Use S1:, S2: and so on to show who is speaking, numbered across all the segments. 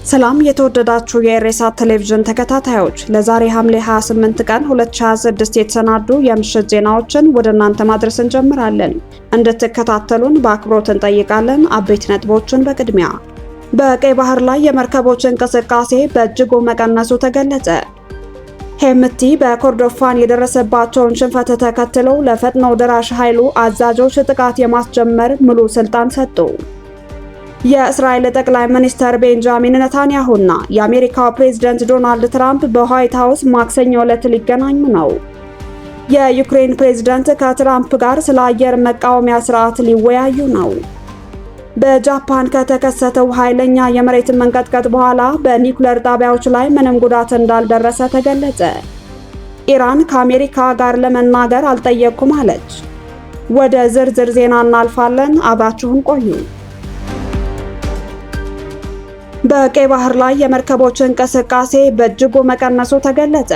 S1: ሰላም የተወደዳችሁ የኢሬሳ ቴሌቪዥን ተከታታዮች፣ ለዛሬ ሐምሌ 28 ቀን 2026 የተሰናዱ የምሽት ዜናዎችን ወደ እናንተ ማድረስ እንጀምራለን። እንድትከታተሉን በአክብሮት እንጠይቃለን። አበይት ነጥቦችን በቅድሚያ በቀይ ባህር ላይ የመርከቦች እንቅስቃሴ በእጅጉ መቀነሱ ተገለጸ። ሄምቲ በኮርዶፋን የደረሰባቸውን ሽንፈት ተከትሎ ለፈጥኖ ደራሽ ኃይሉ አዛዦች ጥቃት የማስጀመር ሙሉ ስልጣን ሰጡ። የእስራኤል ጠቅላይ ሚኒስትር ቤንጃሚን ኔታንያሁና የአሜሪካው ፕሬዝዳንት ዶናልድ ትራምፕ በዋይት ሃውስ ማክሰኞ ዕለት ሊገናኙ ነው። የዩክሬን ፕሬዝዳንት ከትራምፕ ጋር ስለ አየር መቃወሚያ ስርዓት ሊወያዩ ነው። በጃፓን ከተከሰተው ኃይለኛ የመሬት መንቀጥቀጥ በኋላ በኒውክሌር ጣቢያዎች ላይ ምንም ጉዳት እንዳልደረሰ ተገለጸ። ኢራን ከአሜሪካ ጋር ለመናገር አልጠየቅኩም አለች። ወደ ዝርዝር ዜና እናልፋለን። አብራችሁን ቆዩ። በቀይ ባህር ላይ የመርከቦች እንቅስቃሴ በእጅጉ መቀነሱ ተገለጸ።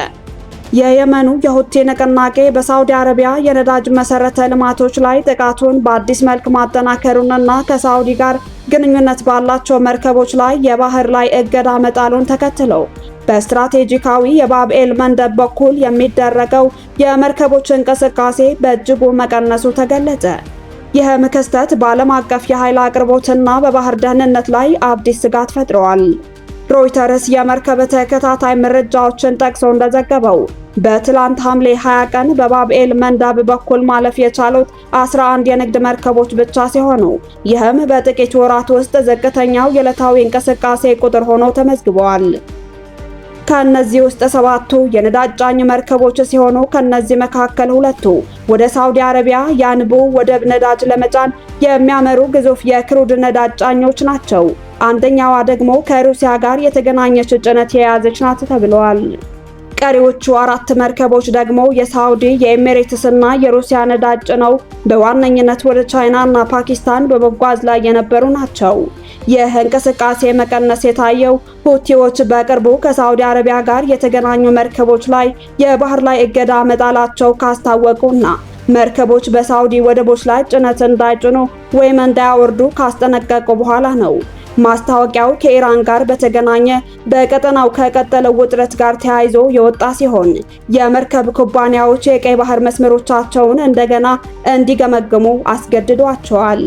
S1: የየመኑ የሁቲ ንቅናቄ በሳውዲ አረቢያ የነዳጅ መሰረተ ልማቶች ላይ ጥቃቱን በአዲስ መልክ ማጠናከሩንና ከሳውዲ ጋር ግንኙነት ባላቸው መርከቦች ላይ የባህር ላይ እገዳ መጣሉን ተከትሎ በስትራቴጂካዊ የባብኤል መንደብ በኩል የሚደረገው የመርከቦች እንቅስቃሴ በእጅጉ መቀነሱ ተገለጸ። ይህም ክስተት በዓለም አቀፍ የኃይል አቅርቦትና በባህር ደህንነት ላይ አዲስ ስጋት ፈጥሯል። ሮይተርስ የመርከብ ተከታታይ መረጃዎችን ጠቅሶ እንደዘገበው በትላንት ሐምሌ 20 ቀን በባብኤል መንደብ በኩል ማለፍ የቻሉት 11 የንግድ መርከቦች ብቻ ሲሆኑ ይህም በጥቂት ወራት ውስጥ ዝቅተኛው የዕለታዊ እንቅስቃሴ ቁጥር ሆኖ ተመዝግቧል። ከነዚህ ውስጥ 7ቱ የነዳጅ ጫኝ መርከቦች ሲሆኑ ከነዚህ መካከል 2ቱ ወደ ሳውዲ አረቢያ ያንቡ ወደብ ነዳጅ ለመጫን የሚያመሩ ግዙፍ የክሩድ ነዳጅ ጫኞች ናቸው። አንደኛዋ ደግሞ ከሩሲያ ጋር የተገናኘች ጭነት የያዘች ናት ተብሏል። ቀሪዎቹ 4 መርከቦች ደግሞ የሳውዲ፣ የኤሚሬትስ እና የሩሲያ ነዳጅ ጭነው በዋነኝነት ወደ ቻይና እና ፓኪስታን በመጓዝ ላይ የነበሩ ናቸው። ይህ እንቅስቃሴ መቀነስ የታየው ሁቲዎች በቅርቡ ከሳውዲ አረቢያ ጋር የተገናኙ መርከቦች ላይ የባህር ላይ እገዳ መጣላቸው ካስታወቁና መርከቦች በሳውዲ ወደቦች ላይ ጭነት እንዳይጭኑ ወይም እንዳያወርዱ ካስጠነቀቁ በኋላ ነው። ማስታወቂያው ከኢራን ጋር በተገናኘ በቀጠናው ከቀጠለው ውጥረት ጋር ተያይዞ የወጣ ሲሆን የመርከብ ኩባንያዎች የቀይ ባህር መስመሮቻቸውን እንደገና እንዲገመግሙ አስገድዷቸዋል።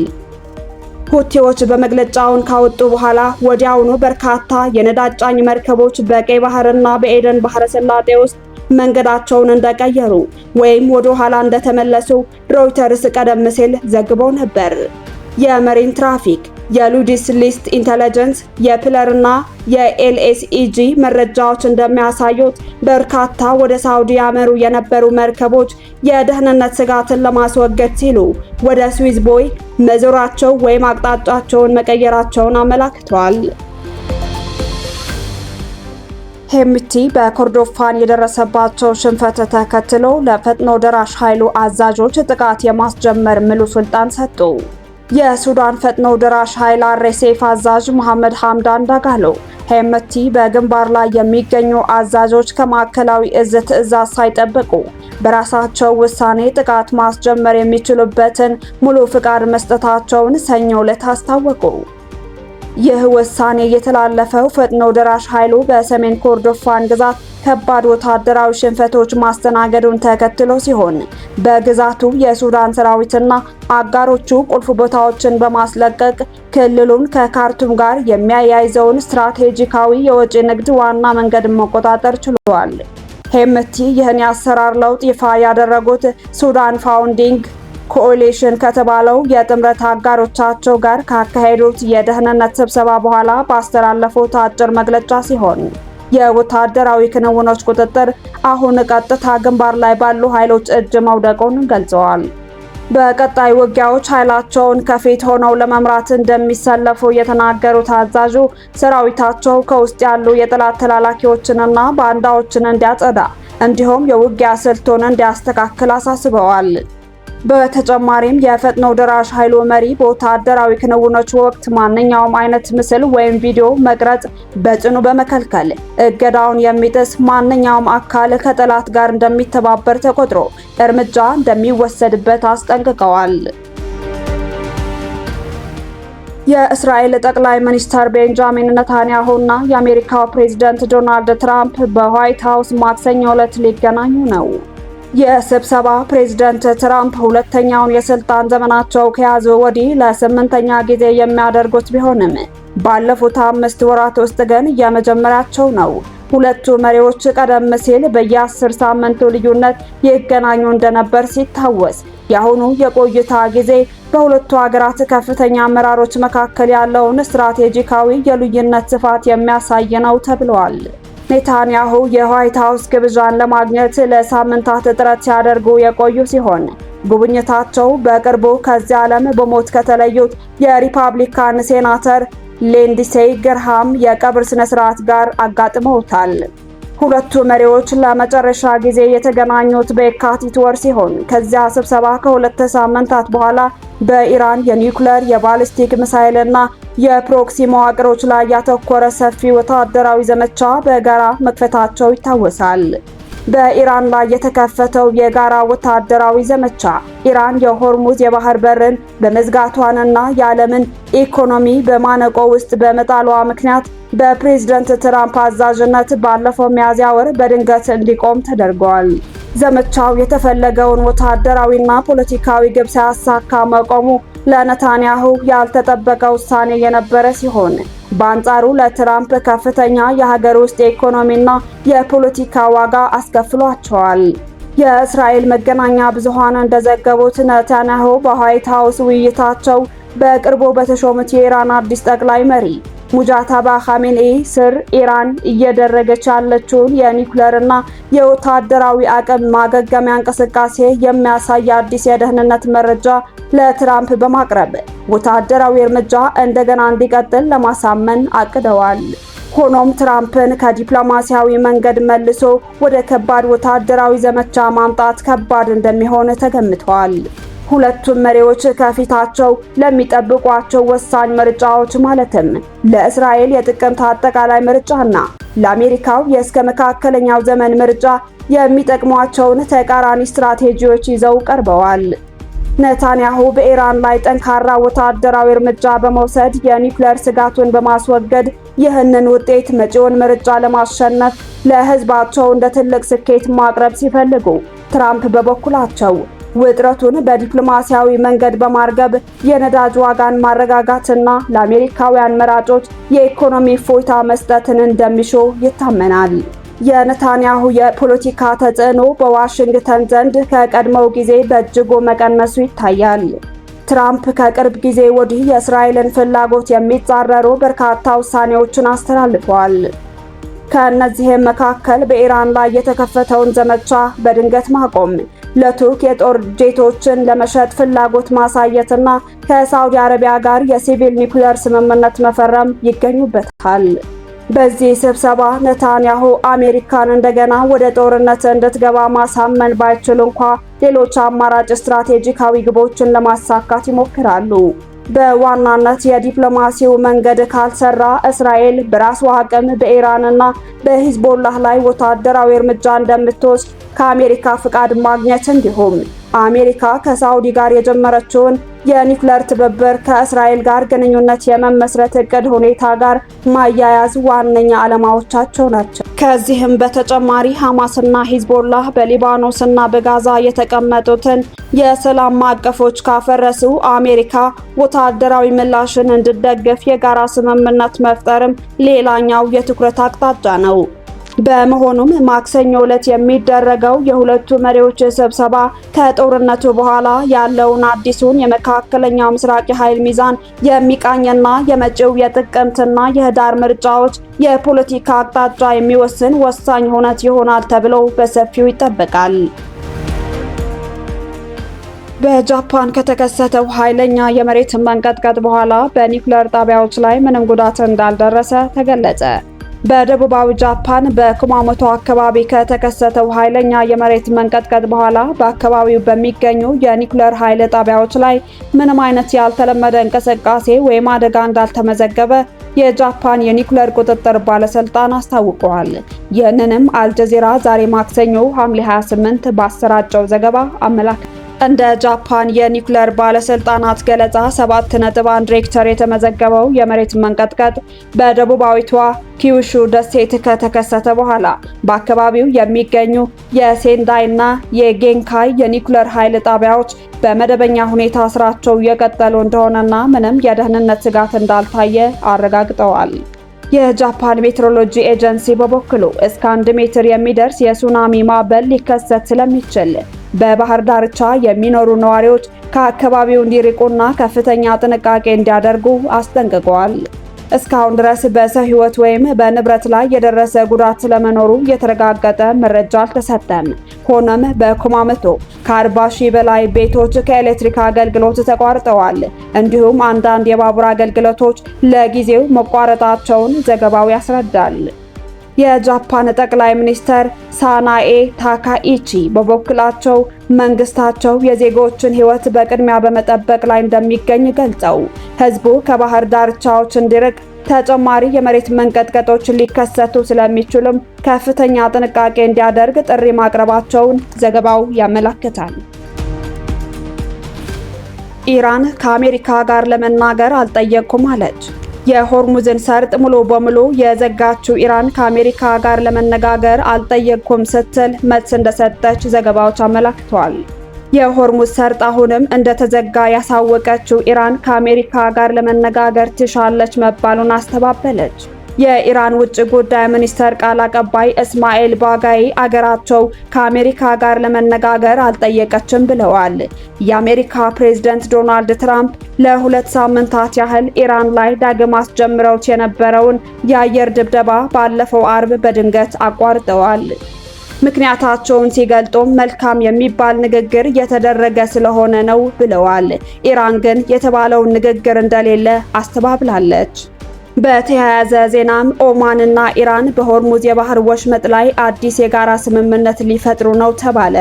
S1: ሁቲዎች በመግለጫውን ካወጡ በኋላ ወዲያውኑ በርካታ የነዳጅ ጫኝ መርከቦች በቀይ ባህርና በኤደን ባህረ ሰላጤ ውስጥ መንገዳቸውን እንደቀየሩ ወይም ወደ ኋላ እንደተመለሱ ሮይተርስ ቀደም ሲል ዘግቦ ነበር። የመሪን ትራፊክ፣ የሉዲስ ሊስት ኢንተለጀንስ፣ የፕለርና የኤልኤስኢጂ መረጃዎች እንደሚያሳዩት በርካታ ወደ ሳውዲ ያመሩ የነበሩ መርከቦች የደህንነት ስጋትን ለማስወገድ ሲሉ ወደ ስዊዝ ቦይ መዞራቸው ወይም አቅጣጫቸውን መቀየራቸውን አመላክተዋል። ሄምቲ በኮርዶፋን የደረሰባቸው ሽንፈት ተከትሎ ለፈጥኖ ደራሽ ኃይሉ አዛዦች ጥቃት የማስጀመር ሙሉ ስልጣን ሰጡ። የሱዳን ፈጥኖ ደራሽ ኃይል አርኤስኤፍ አዛዥ መሐመድ ሐምዳን ዳጋሎ ሄምቲ በግንባር ላይ የሚገኙ አዛዦች ከማዕከላዊ እዝ ትዕዛዝ ሳይጠብቁ በራሳቸው ውሳኔ ጥቃት ማስጀመር የሚችሉበትን ሙሉ ፍቃድ መስጠታቸውን ሰኞ ዕለት አስታወቁ። ይህ ውሳኔ የተላለፈው ፈጥኖ ደራሽ ኃይሉ በሰሜን ኮርዶፋን ግዛት ከባድ ወታደራዊ ሽንፈቶች ማስተናገዱን ተከትሎ ሲሆን በግዛቱ የሱዳን ሰራዊትና አጋሮቹ ቁልፍ ቦታዎችን በማስለቀቅ ክልሉን ከካርቱም ጋር የሚያያይዘውን ስትራቴጂካዊ የወጪ ንግድ ዋና መንገድ መቆጣጠር ችሏል። ሄምቲ ይህን የአሰራር ለውጥ ይፋ ያደረጉት ሱዳን ፋውንዲንግ ኮአሊሽን ከተባለው የጥምረት አጋሮቻቸው ጋር ካካሄዱት የደህንነት ስብሰባ በኋላ ባስተላለፉት አጭር መግለጫ ሲሆን የወታደራዊ ክንውኖች ቁጥጥር አሁን ቀጥታ ግንባር ላይ ባሉ ኃይሎች እጅ መውደቁን ገልጸዋል። በቀጣይ ውጊያዎች ኃይላቸውን ከፊት ሆነው ለመምራት እንደሚሰለፉ የተናገሩት አዛዡ ሰራዊታቸው ከውስጥ ያሉ የጠላት ተላላኪዎችንና ባንዳዎችን እንዲያጸዳ እንዲሁም የውጊያ ስልቱን እንዲያስተካክል አሳስበዋል። በተጨማሪም የፈጥኖ ደራሽ ኃይሉ መሪ በወታደራዊ ክንውኖች ወቅት ማንኛውም አይነት ምስል ወይም ቪዲዮ መቅረጽ በጽኑ በመከልከል እገዳውን የሚጥስ ማንኛውም አካል ከጠላት ጋር እንደሚተባበር ተቆጥሮ እርምጃ እንደሚወሰድበት አስጠንቅቀዋል። የእስራኤል ጠቅላይ ሚኒስትር ቤንጃሚን ኔታንያሁና የአሜሪካው ፕሬዝዳንት ዶናልድ ትራምፕ በዋይት ሃውስ ማክሰኞ ዕለት ሊገናኙ ነው። የስብሰባ ፕሬዝዳንት ትራምፕ ሁለተኛውን የስልጣን ዘመናቸው ከያዙ ወዲህ ለ8ኛ ጊዜ የሚያደርጉት ቢሆንም ባለፉት 5 ወራት ውስጥ ግን የመጀመሪያቸው ነው። ሁለቱ መሪዎች ቀደም ሲል በየ10 ሳምንቱ ልዩነት ይገናኙ እንደነበር ሲታወስ፣ የአሁኑ የቆይታ ጊዜ በሁለቱ ሀገራት ከፍተኛ አመራሮች መካከል ያለውን ስትራቴጂካዊ የልዩነት ስፋት የሚያሳይ ነው ተብሏል። ኔታንያሁ የዋይት ሃውስ ግብዣን ለማግኘት ለሳምንታት ጥረት ሲያደርጉ የቆዩ ሲሆን ጉብኝታቸው በቅርቡ ከዚህ ዓለም በሞት ከተለዩት የሪፐብሊካን ሴናተር ሊንድሴይ ግርሃም የቀብር ስነ ስርዓት ጋር አጋጥመውታል። ሁለቱ መሪዎች ለመጨረሻ ጊዜ የተገናኙት በየካቲት ወር ሲሆን ከዚያ ስብሰባ ከሁለት ሳምንታት በኋላ በኢራን የኒውክሌር የባሊስቲክ ሚሳይልና የፕሮክሲ መዋቅሮች ላይ ያተኮረ ሰፊ ወታደራዊ ዘመቻ በጋራ መክፈታቸው ይታወሳል። በኢራን ላይ የተከፈተው የጋራ ወታደራዊ ዘመቻ ኢራን የሆርሙዝ የባህር በርን በመዝጋቷንና የዓለምን ኢኮኖሚ በማነቆ ውስጥ በመጣሏ ምክንያት በፕሬዝዳንት ትራምፕ አዛዥነት ባለፈው ሚያዝያ ወር በድንገት እንዲቆም ተደርጓል። ዘመቻው የተፈለገውን ወታደራዊና ፖለቲካዊ ግብ ሳያሳካ መቆሙ ለኔታንያሁ ያልተጠበቀ ውሳኔ የነበረ ሲሆን በአንጻሩ ለትራምፕ ከፍተኛ የሀገር ውስጥ የኢኮኖሚና የፖለቲካ ዋጋ አስከፍሏቸዋል። የእስራኤል መገናኛ ብዙሃን እንደዘገቡት ኔታንያሁ በዋይት ሃውስ ውይይታቸው በቅርቡ በተሾሙት የኢራን አዲስ ጠቅላይ መሪ ሙጃታባ ኻሜኔኢ ስር ኢራን እየደረገች ያለችውን የኒውክሌርና የወታደራዊ አቅም ማገገሚያ እንቅስቃሴ የሚያሳይ አዲስ የደህንነት መረጃ ለትራምፕ በማቅረብ ወታደራዊ እርምጃ እንደገና እንዲቀጥል ለማሳመን አቅደዋል። ሆኖም ትራምፕን ከዲፕሎማሲያዊ መንገድ መልሶ ወደ ከባድ ወታደራዊ ዘመቻ ማምጣት ከባድ እንደሚሆን ተገምቷል። ሁለቱም መሪዎች ከፊታቸው ለሚጠብቋቸው ወሳኝ ምርጫዎች ማለትም ለእስራኤል የጥቅምት አጠቃላይ ምርጫና ለአሜሪካው የእስከ መካከለኛው ዘመን ምርጫ የሚጠቅሟቸውን ተቃራኒ ስትራቴጂዎች ይዘው ቀርበዋል። ኔታንያሁ በኢራን ላይ ጠንካራ ወታደራዊ እርምጃ በመውሰድ የኒውክሌር ስጋቱን በማስወገድ ይህንን ውጤት መጪውን ምርጫ ለማሸነፍ ለሕዝባቸው እንደ ትልቅ ስኬት ማቅረብ ሲፈልጉ፣ ትራምፕ በበኩላቸው ውጥረቱን በዲፕሎማሲያዊ መንገድ በማርገብ የነዳጅ ዋጋን ማረጋጋትና ለአሜሪካውያን መራጮች የኢኮኖሚ እፎይታ መስጠትን እንደሚሹ ይታመናል። የኔታንያሁ የፖለቲካ ተጽዕኖ በዋሽንግተን ዘንድ ከቀድሞው ጊዜ በእጅጉ መቀነሱ ይታያል። ትራምፕ ከቅርብ ጊዜ ወዲህ የእስራኤልን ፍላጎት የሚጻረሩ በርካታ ውሳኔዎችን አስተላልፈዋል። ከእነዚህም መካከል በኢራን ላይ የተከፈተውን ዘመቻ በድንገት ማቆም፣ ለቱርክ የጦር ጄቶችን ለመሸጥ ፍላጎት ማሳየትና ከሳውዲ አረቢያ ጋር የሲቪል ኒውክሌር ስምምነት መፈረም ይገኙበታል። በዚህ ስብሰባ ኔታንያሁ አሜሪካን እንደገና ወደ ጦርነት እንድትገባ ማሳመን ባይችሉ እንኳ ሌሎች አማራጭ ስትራቴጂካዊ ግቦችን ለማሳካት ይሞክራሉ። በዋናነት የዲፕሎማሲው መንገድ ካልሰራ እስራኤል በራሷ አቅም በኢራንና በሂዝቦላህ ላይ ወታደራዊ እርምጃ እንደምትወስድ ከአሜሪካ ፍቃድ ማግኘት እንዲሁም አሜሪካ ከሳውዲ ጋር የጀመረችውን የኒውክሌር ትብብር ከእስራኤል ጋር ግንኙነት የመመስረት እቅድ ሁኔታ ጋር ማያያዝ ዋነኛ ዓላማዎቻቸው ናቸው። ከዚህም በተጨማሪ ሐማስና ሂዝቦላህ በሊባኖስና በጋዛ የተቀመጡትን የሰላም ማዕቀፎች ካፈረሱ አሜሪካ ወታደራዊ ምላሽን እንድትደግፍ የጋራ ስምምነት መፍጠርም ሌላኛው የትኩረት አቅጣጫ ነው። በመሆኑም ማክሰኞ ዕለት የሚደረገው የሁለቱ መሪዎች ስብሰባ ከጦርነቱ በኋላ ያለውን አዲሱን የመካከለኛው ምስራቅ የኃይል ሚዛን የሚቃኝና የመጪው የጥቅምትና የህዳር ምርጫዎች የፖለቲካ አቅጣጫ የሚወስን ወሳኝ ሁነት ይሆናል ተብሎ በሰፊው ይጠበቃል። በጃፓን ከተከሰተው ኃይለኛ የመሬት መንቀጥቀጥ በኋላ በኒውክሌር ጣቢያዎች ላይ ምንም ጉዳት እንዳልደረሰ ተገለጸ። በደቡባዊ ጃፓን በኩማሞቶ አካባቢ ከተከሰተው ኃይለኛ የመሬት መንቀጥቀጥ በኋላ በአካባቢው በሚገኙ የኒውክሌር ኃይል ጣቢያዎች ላይ ምንም አይነት ያልተለመደ እንቅስቃሴ ወይም አደጋ እንዳልተመዘገበ የጃፓን የኒውክሌር ቁጥጥር ባለስልጣን አስታውቀዋል። ይህንንም አልጀዚራ ዛሬ ማክሰኞ ሐምሌ 28 ባሰራጨው ዘገባ አመላክቷል። እንደ ጃፓን የኒውክሌር ባለስልጣናት ገለጻ 7.1 ሬክተር የተመዘገበው የመሬት መንቀጥቀጥ በደቡባዊቷ ኪዩሹ ደሴት ከተከሰተ በኋላ በአካባቢው የሚገኙ የሴንዳይና የጌንካይ የኒውክሌር ኃይል ጣቢያዎች በመደበኛ ሁኔታ ስራቸው እየቀጠሉ እንደሆነና ምንም የደህንነት ስጋት እንዳልታየ አረጋግጠዋል። የጃፓን ሜትሮሎጂ ኤጀንሲ በበኩሉ እስከ 1 ሜትር የሚደርስ የሱናሚ ማዕበል ሊከሰት ስለሚችል በባህር ዳርቻ የሚኖሩ ነዋሪዎች ከአካባቢው እንዲርቁና ከፍተኛ ጥንቃቄ እንዲያደርጉ አስጠንቅቀዋል። እስካሁን ድረስ በሰው ሕይወት ወይም በንብረት ላይ የደረሰ ጉዳት ስለመኖሩ የተረጋገጠ መረጃ አልተሰጠም። ሆኖም በኩማሞቶ ከ40 ሺህ በላይ ቤቶች ከኤሌክትሪክ አገልግሎት ተቋርጠዋል። እንዲሁም አንዳንድ የባቡር አገልግሎቶች ለጊዜው መቋረጣቸውን ዘገባው ያስረዳል። የጃፓን ጠቅላይ ሚኒስትር ሳናኤ ታካኢቺ በበኩላቸው መንግስታቸው የዜጎችን ሕይወት በቅድሚያ በመጠበቅ ላይ እንደሚገኝ ገልጸው ህዝቡ ከባህር ዳርቻዎች እንዲርቅ ተጨማሪ የመሬት መንቀጥቀጦች ሊከሰቱ ስለሚችሉም ከፍተኛ ጥንቃቄ እንዲያደርግ ጥሪ ማቅረባቸውን ዘገባው ያመለክታል። ኢራን ከአሜሪካ ጋር ለመናገር አልጠየቅኩም አለች። የሆርሙዝን ሰርጥ ሙሉ በሙሉ የዘጋችው ኢራን ከአሜሪካ ጋር ለመነጋገር አልጠየቅኩም ስትል መልስ እንደሰጠች ዘገባዎች አመላክተዋል። የሆርሙዝ ሰርጥ አሁንም እንደተዘጋ ያሳወቀችው ኢራን ከአሜሪካ ጋር ለመነጋገር ትሻለች መባሉን አስተባበለች። የኢራን ውጭ ጉዳይ ሚኒስቴር ቃል አቀባይ እስማኤል ባጋይ አገራቸው ከአሜሪካ ጋር ለመነጋገር አልጠየቀችም ብለዋል። የአሜሪካ ፕሬዝዳንት ዶናልድ ትራምፕ ለ2 ሳምንታት ያህል ኢራን ላይ ዳግም አስጀምረውት የነበረውን የአየር ድብደባ ባለፈው አርብ በድንገት አቋርጠዋል። ምክንያታቸውን ሲገልጡም መልካም የሚባል ንግግር እየተደረገ ስለሆነ ነው ብለዋል። ኢራን ግን የተባለውን ንግግር እንደሌለ አስተባብላለች። በተያያዘ ዜናም ኦማንና ኢራን በሆርሙዝ የባህር ወሽመጥ ላይ አዲስ የጋራ ስምምነት ሊፈጥሩ ነው ተባለ።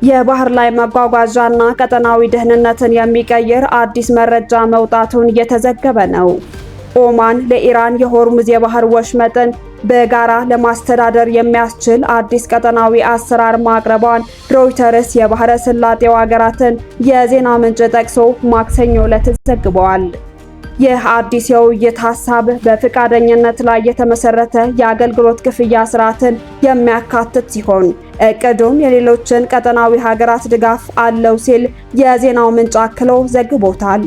S1: የባህር ላይ መጓጓዣና ቀጠናዊ ደህንነትን የሚቀይር አዲስ መረጃ መውጣቱን እየተዘገበ ነው። ኦማን ለኢራን የሆርሙዝ የባህር ወሽመጥን በጋራ ለማስተዳደር የሚያስችል አዲስ ቀጠናዊ አሰራር ማቅረቧን ሮይተርስ የባህረ ሰላጤው ሀገራትን የዜና ምንጭ ጠቅሶ ማክሰኞ ዕለት ዘግቧል። ይህ አዲስ የውይይት ሀሳብ በፈቃደኝነት ላይ የተመሰረተ የአገልግሎት ክፍያ ስርዓትን የሚያካትት ሲሆን እቅዱም የሌሎችን ቀጠናዊ ሀገራት ድጋፍ አለው ሲል የዜናው ምንጭ አክሎ ዘግቦታል።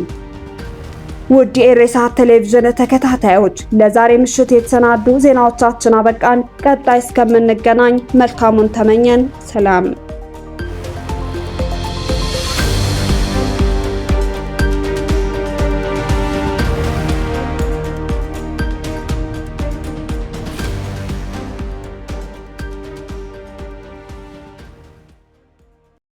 S1: ውድ የኢሬሳት ቴሌቪዥን ተከታታዮች ለዛሬ ምሽት የተሰናዱ ዜናዎቻችን አበቃን። ቀጣይ እስከምንገናኝ መልካሙን ተመኘን። ሰላም።